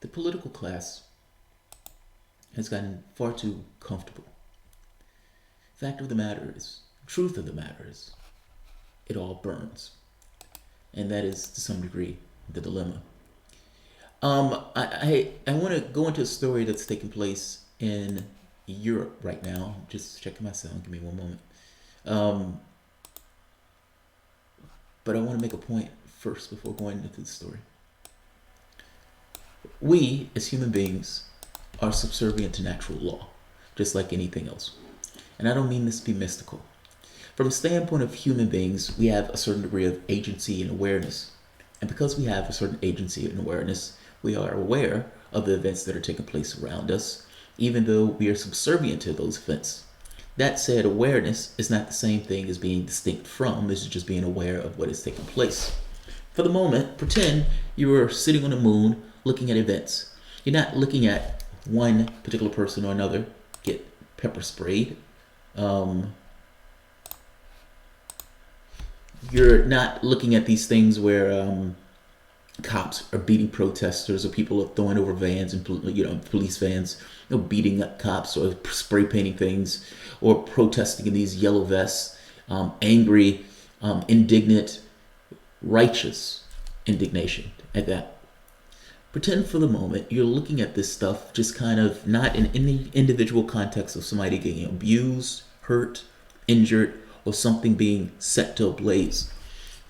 The political class has gotten far too comfortable. Fact of the matter is, truth of the matter is, it all burns. And that is, to some degree, the dilemma. I want to go into a story that's taking place in Europe right now. Just checking my sound. Give me one moment. But I want to make a point first before going into the story. We, as human beings, are subservient to natural law, just like anything else. And I don't mean this to be mystical. From the standpoint of human beings, we have a certain degree of agency and awareness. And because we have a certain agency and awareness, we are aware of the events that are taking place around us, even though we are subservient to those events. That said, awareness is not the same thing as being distinct from. This is just being aware of what is taking place. For the moment, pretend you are sitting on the moon looking at events. You're not looking at one particular person or another get pepper sprayed. You're not looking at these things where cops are beating protesters, or people are throwing over vans and police vans, beating up cops or spray painting things, or protesting in these yellow vests, angry, indignant, righteous indignation at that. Pretend for the moment you're looking at this stuff just kind of not in the individual context of somebody getting abused, hurt, injured, or something being set to ablaze,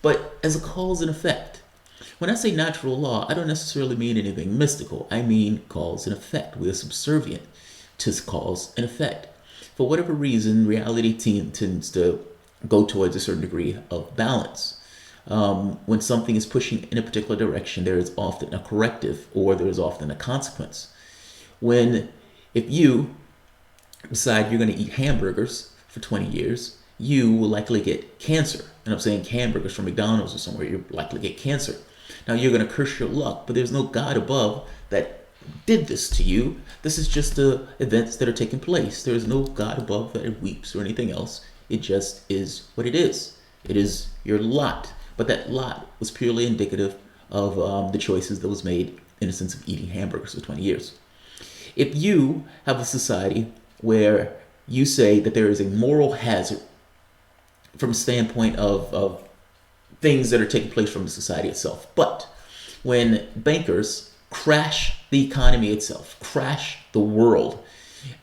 but as a cause and effect. When I say natural law, I don't necessarily mean anything mystical. I mean cause and effect. We are subservient to cause and effect. For whatever reason, reality tends to go towards a certain degree of balance. When something is pushing in a particular direction, there is often a corrective, or there is often a consequence. If you decide you're going to eat hamburgers for 20 years, you will likely get cancer. And I'm saying hamburgers from McDonald's or somewhere, you'll likely get cancer. Now you're going to curse your luck, but there's no God above that did this to you. This is just the events that are taking place. There is no God above that weeps or anything else. It just is what it is. It is your lot. But that lot was purely indicative of the choices that was made in the sense of eating hamburgers for 20 years. If you have a society where you say that there is a moral hazard from a standpoint of things that are taking place from the society itself, but when bankers crash the economy itself, crash the world,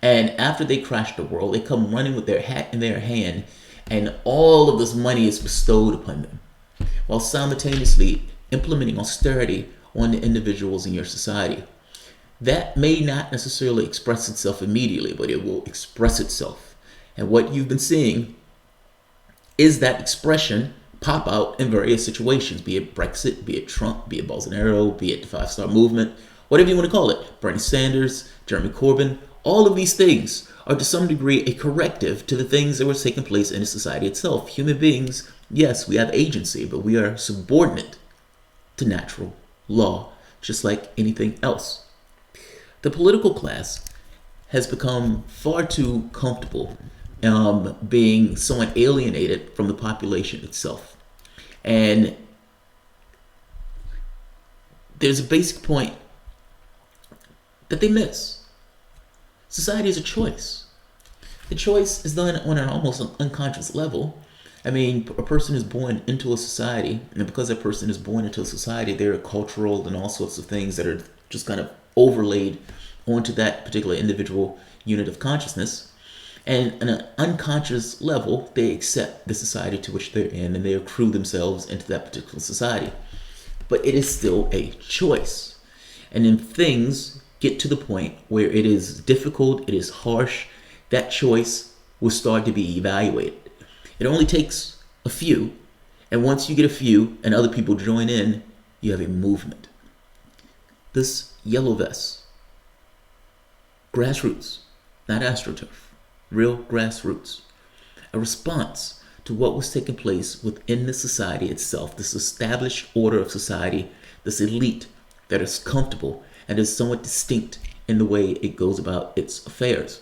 and after they crash the world, they come running with their hat in their hand, and all of this money is bestowed upon them, while simultaneously implementing austerity on the individuals in your society. That may not necessarily express itself immediately, but it will express itself. And what you've been seeing is that expression pop out in various situations, be it Brexit, be it Trump, be it Bolsonaro, be it the 5-Star Movement, whatever you want to call it, Bernie Sanders, Jeremy Corbyn. All of these things are to some degree a corrective to the things that were taking place in the society itself. Human beings, yes, we have agency, but we are subordinate to natural law, just like anything else. The political class has become far too comfortable being somewhat alienated from the population itself. And there's a basic point that they miss. Society is a choice. The choice is done on an almost unconscious level. I mean, a person is born into a society, and because that person is born into a society, there are cultural and all sorts of things that are just kind of overlaid onto that particular individual unit of consciousness. And on an unconscious level, they accept the society to which they're in, and they accrue themselves into that particular society. But it is still a choice. And if things get to the point where it is difficult, it is harsh, that choice will start to be evaluated. It only takes a few, and once you get a few and other people join in, you have a movement. This yellow vest, grassroots, not astroturf, real grassroots, a response to what was taking place within the society itself, this established order of society, this elite that is comfortable and is somewhat distinct in the way it goes about its affairs.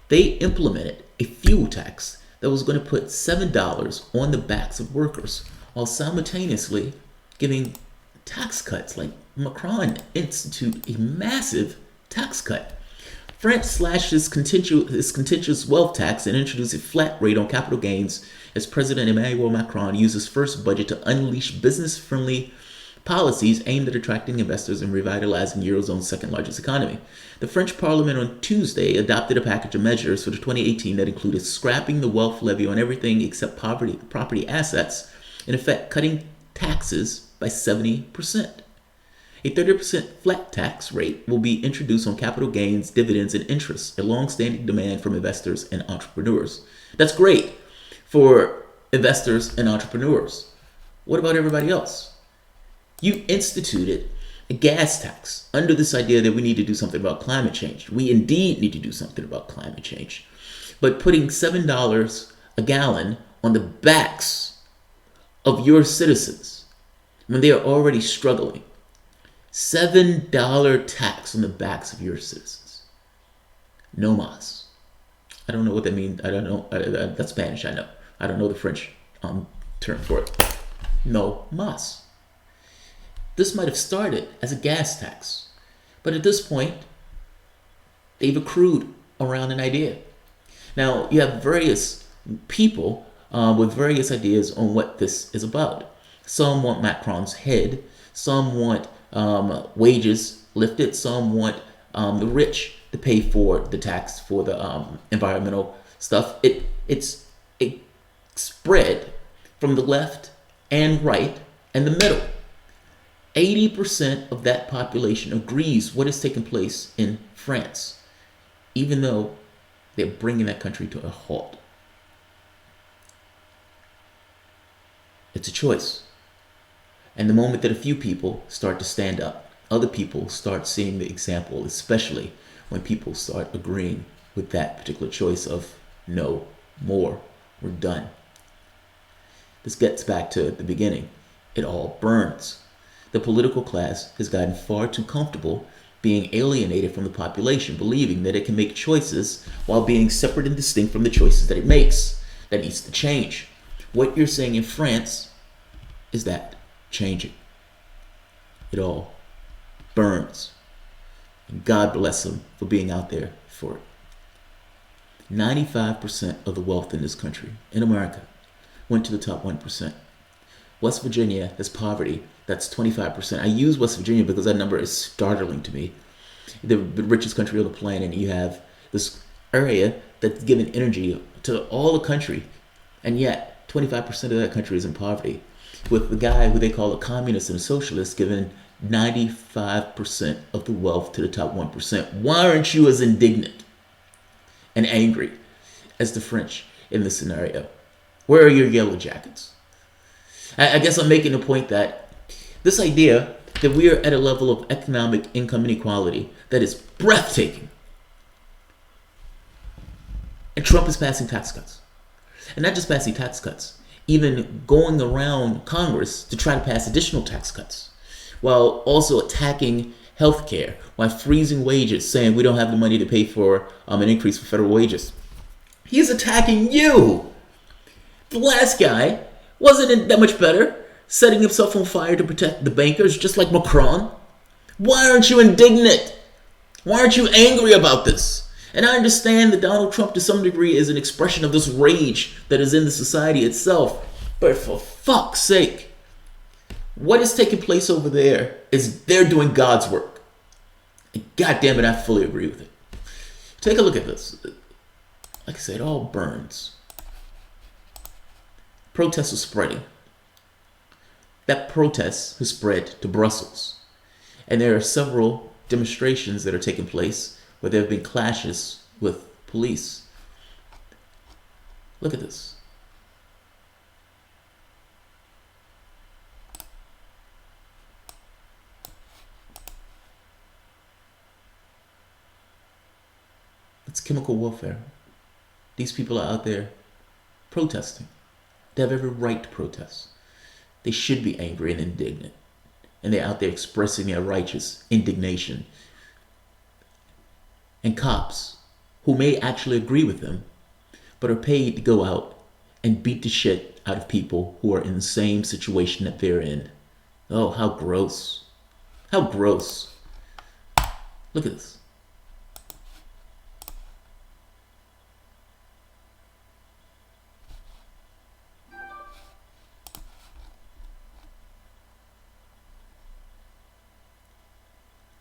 They implemented a fuel tax that was going to put $7 on the backs of workers, while simultaneously giving tax cuts. Like Macron institute a massive tax cut. France slashed its contentious wealth tax and introduced a flat rate on capital gains as President Emmanuel Macron used his first budget to unleash business-friendly policies aimed at attracting investors and revitalizing Eurozone's second largest economy. The French Parliament on Tuesday adopted a package of measures for 2018 that included scrapping the wealth levy on everything except property assets, in effect cutting taxes by 70%. A 30% flat tax rate will be introduced on capital gains, dividends, and interest, a long-standing demand from investors and entrepreneurs. That's great for investors and entrepreneurs. What about everybody else? You instituted a gas tax under this idea that we need to do something about climate change. We indeed need to do something about climate change. But putting $7 a gallon on the backs of your citizens when they are already struggling, $7 tax on the backs of your citizens. No mas. I don't know what that means. I don't know. That's Spanish, I know. I don't know the French term for it. No mas. This might have started as a gas tax, but at this point, they've accrued around an idea. Now, you have various people with various ideas on what this is about. Some want Macron's head. Some want wages lifted. Some want the rich to pay for the tax for the environmental stuff. It's a spread from the left and right and the middle. 80% of that population agrees what is taking place in France, even though they're bringing that country to a halt. It's a choice. And the moment that a few people start to stand up, other people start seeing the example, especially when people start agreeing with that particular choice of no more, we're done. This gets back to the beginning. It all burns. The political class has gotten far too comfortable being alienated from the population, believing that it can make choices while being separate and distinct from the choices that it makes. That needs to change. What you're saying in France is that changing. It all burns. And God bless them for being out there for it. 95% of the wealth in this country, in America, went to the top 1%. West Virginia has poverty. That's 25%. I use West Virginia because that number is startling to me. The richest country on the planet, and you have this area that's given energy to all the country, and yet 25% of that country is in poverty, with the guy who they call a communist and a socialist giving 95% of the wealth to the top 1%. Why aren't you as indignant and angry as the French in this scenario? Where are your yellow jackets? I guess I'm making the point that this idea that we are at a level of economic income inequality that is breathtaking. And Trump is passing tax cuts. And not just passing tax cuts, even going around Congress to try to pass additional tax cuts, while also attacking healthcare, while freezing wages, saying we don't have the money to pay for an increase for federal wages. He's attacking you. The last guy wasn't that much better, setting himself on fire to protect the bankers, just like Macron. Why aren't you indignant? Why aren't you angry about this? And I understand that Donald Trump, to some degree, is an expression of this rage that is in the society itself. But for fuck's sake, what is taking place over there is they're doing God's work. And God damn it, I fully agree with it. Take a look at this. Like I said, it all burns. Protests are spreading. That protest has spread to Brussels. And there are several demonstrations that are taking place where there have been clashes with police. Look at this. It's chemical warfare. These people are out there protesting. They have every right to protest. They should be angry and indignant. And they're out there expressing their righteous indignation. And cops, who may actually agree with them, but are paid to go out and beat the shit out of people who are in the same situation that they're in, Oh, how gross. How gross. Look at this.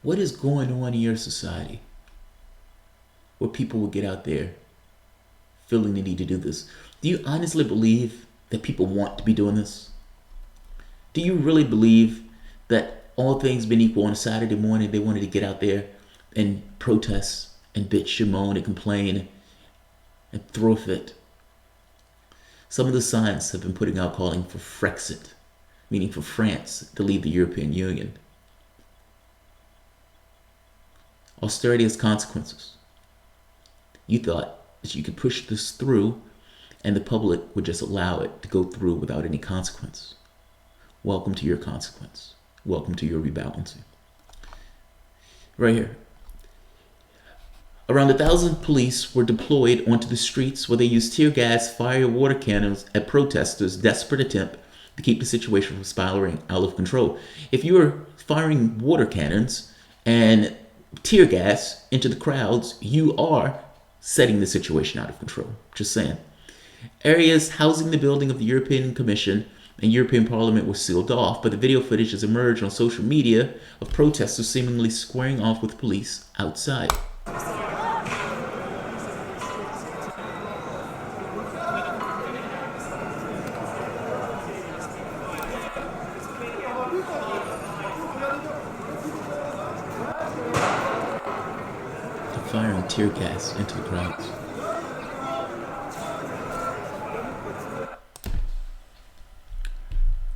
What is going on in your society where people will get out there feeling the need to do this? Do you honestly believe that people want to be doing this? Do you really believe that all things being equal on a Saturday morning, they wanted to get out there and protest and bitch and moan and complain and throw a fit? Some of the signs have been putting out calling for Frexit, meaning for France to leave the European Union. Austerity has consequences. You thought that you could push this through and the public would just allow it to go through without any consequence. Welcome to your consequence. Welcome to your rebalancing. Right here. Around 1,000 police were deployed onto the streets where they used tear gas, fire, water cannons at protesters' desperate attempt to keep the situation from spiraling out of control. If you were firing water cannons and tear gas into the crowds, you are setting the situation out of control. Just saying. Areas housing the building of the European Commission and European Parliament were sealed off, but the video footage has emerged on social media of protesters seemingly squaring off with police outside. Firing tear gas into the crowds.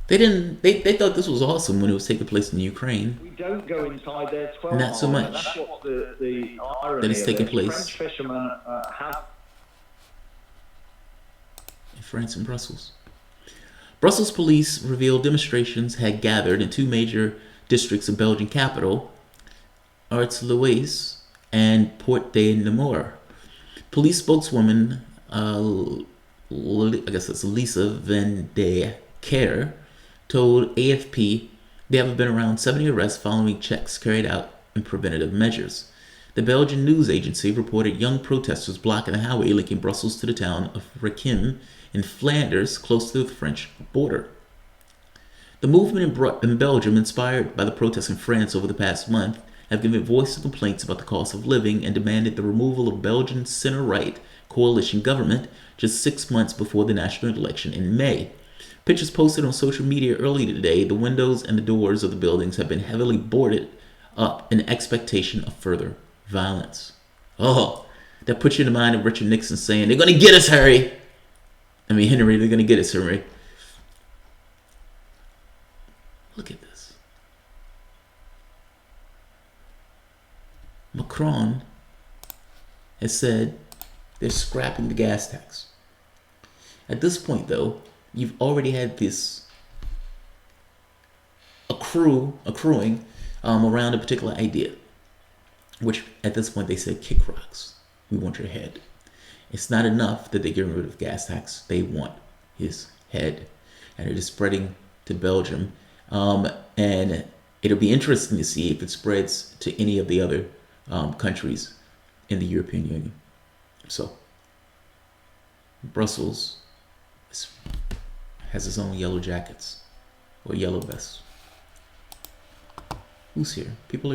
They thought this was awesome when it was taking place in Ukraine. We don't go inside there 12 Not so much. That's what the irony that it's taking place. French fishermen have. In France and Brussels. Brussels police revealed demonstrations had gathered in two major districts of Belgian capital, Aix-Louis and Port de Namur. Police spokeswoman, I guess that's Lisa Van de Kerr, told AFP there have been around 70 arrests following checks carried out in preventative measures. The Belgian news agency reported young protesters blocking the highway linking Brussels to the town of Richmond in Flanders, close to the French border. The movement in Belgium, inspired by the protests in France over the past month, have given voice to complaints about the cost of living and demanded the removal of Belgian center-right coalition government just 6 months before the national election in May. Pictures posted on social media earlier today, the windows and the doors of the buildings have been heavily boarded up in expectation of further violence. Oh, that puts you in the mind of Richard Nixon saying, "They're going to get us, Henry." Henry, they're going to get us, Henry. Look at this. Macron has said they're scrapping the gas tax. At this point, though, you've already had this accruing around a particular idea, which at this point they said, kick rocks. We want your head. It's not enough that they're getting rid of gas tax. They want his head. And it is spreading to Belgium. And it'll be interesting to see if it spreads to any of the other countries in the European Union. So, Brussels has its own yellow jackets or yellow vests. Who's here? People are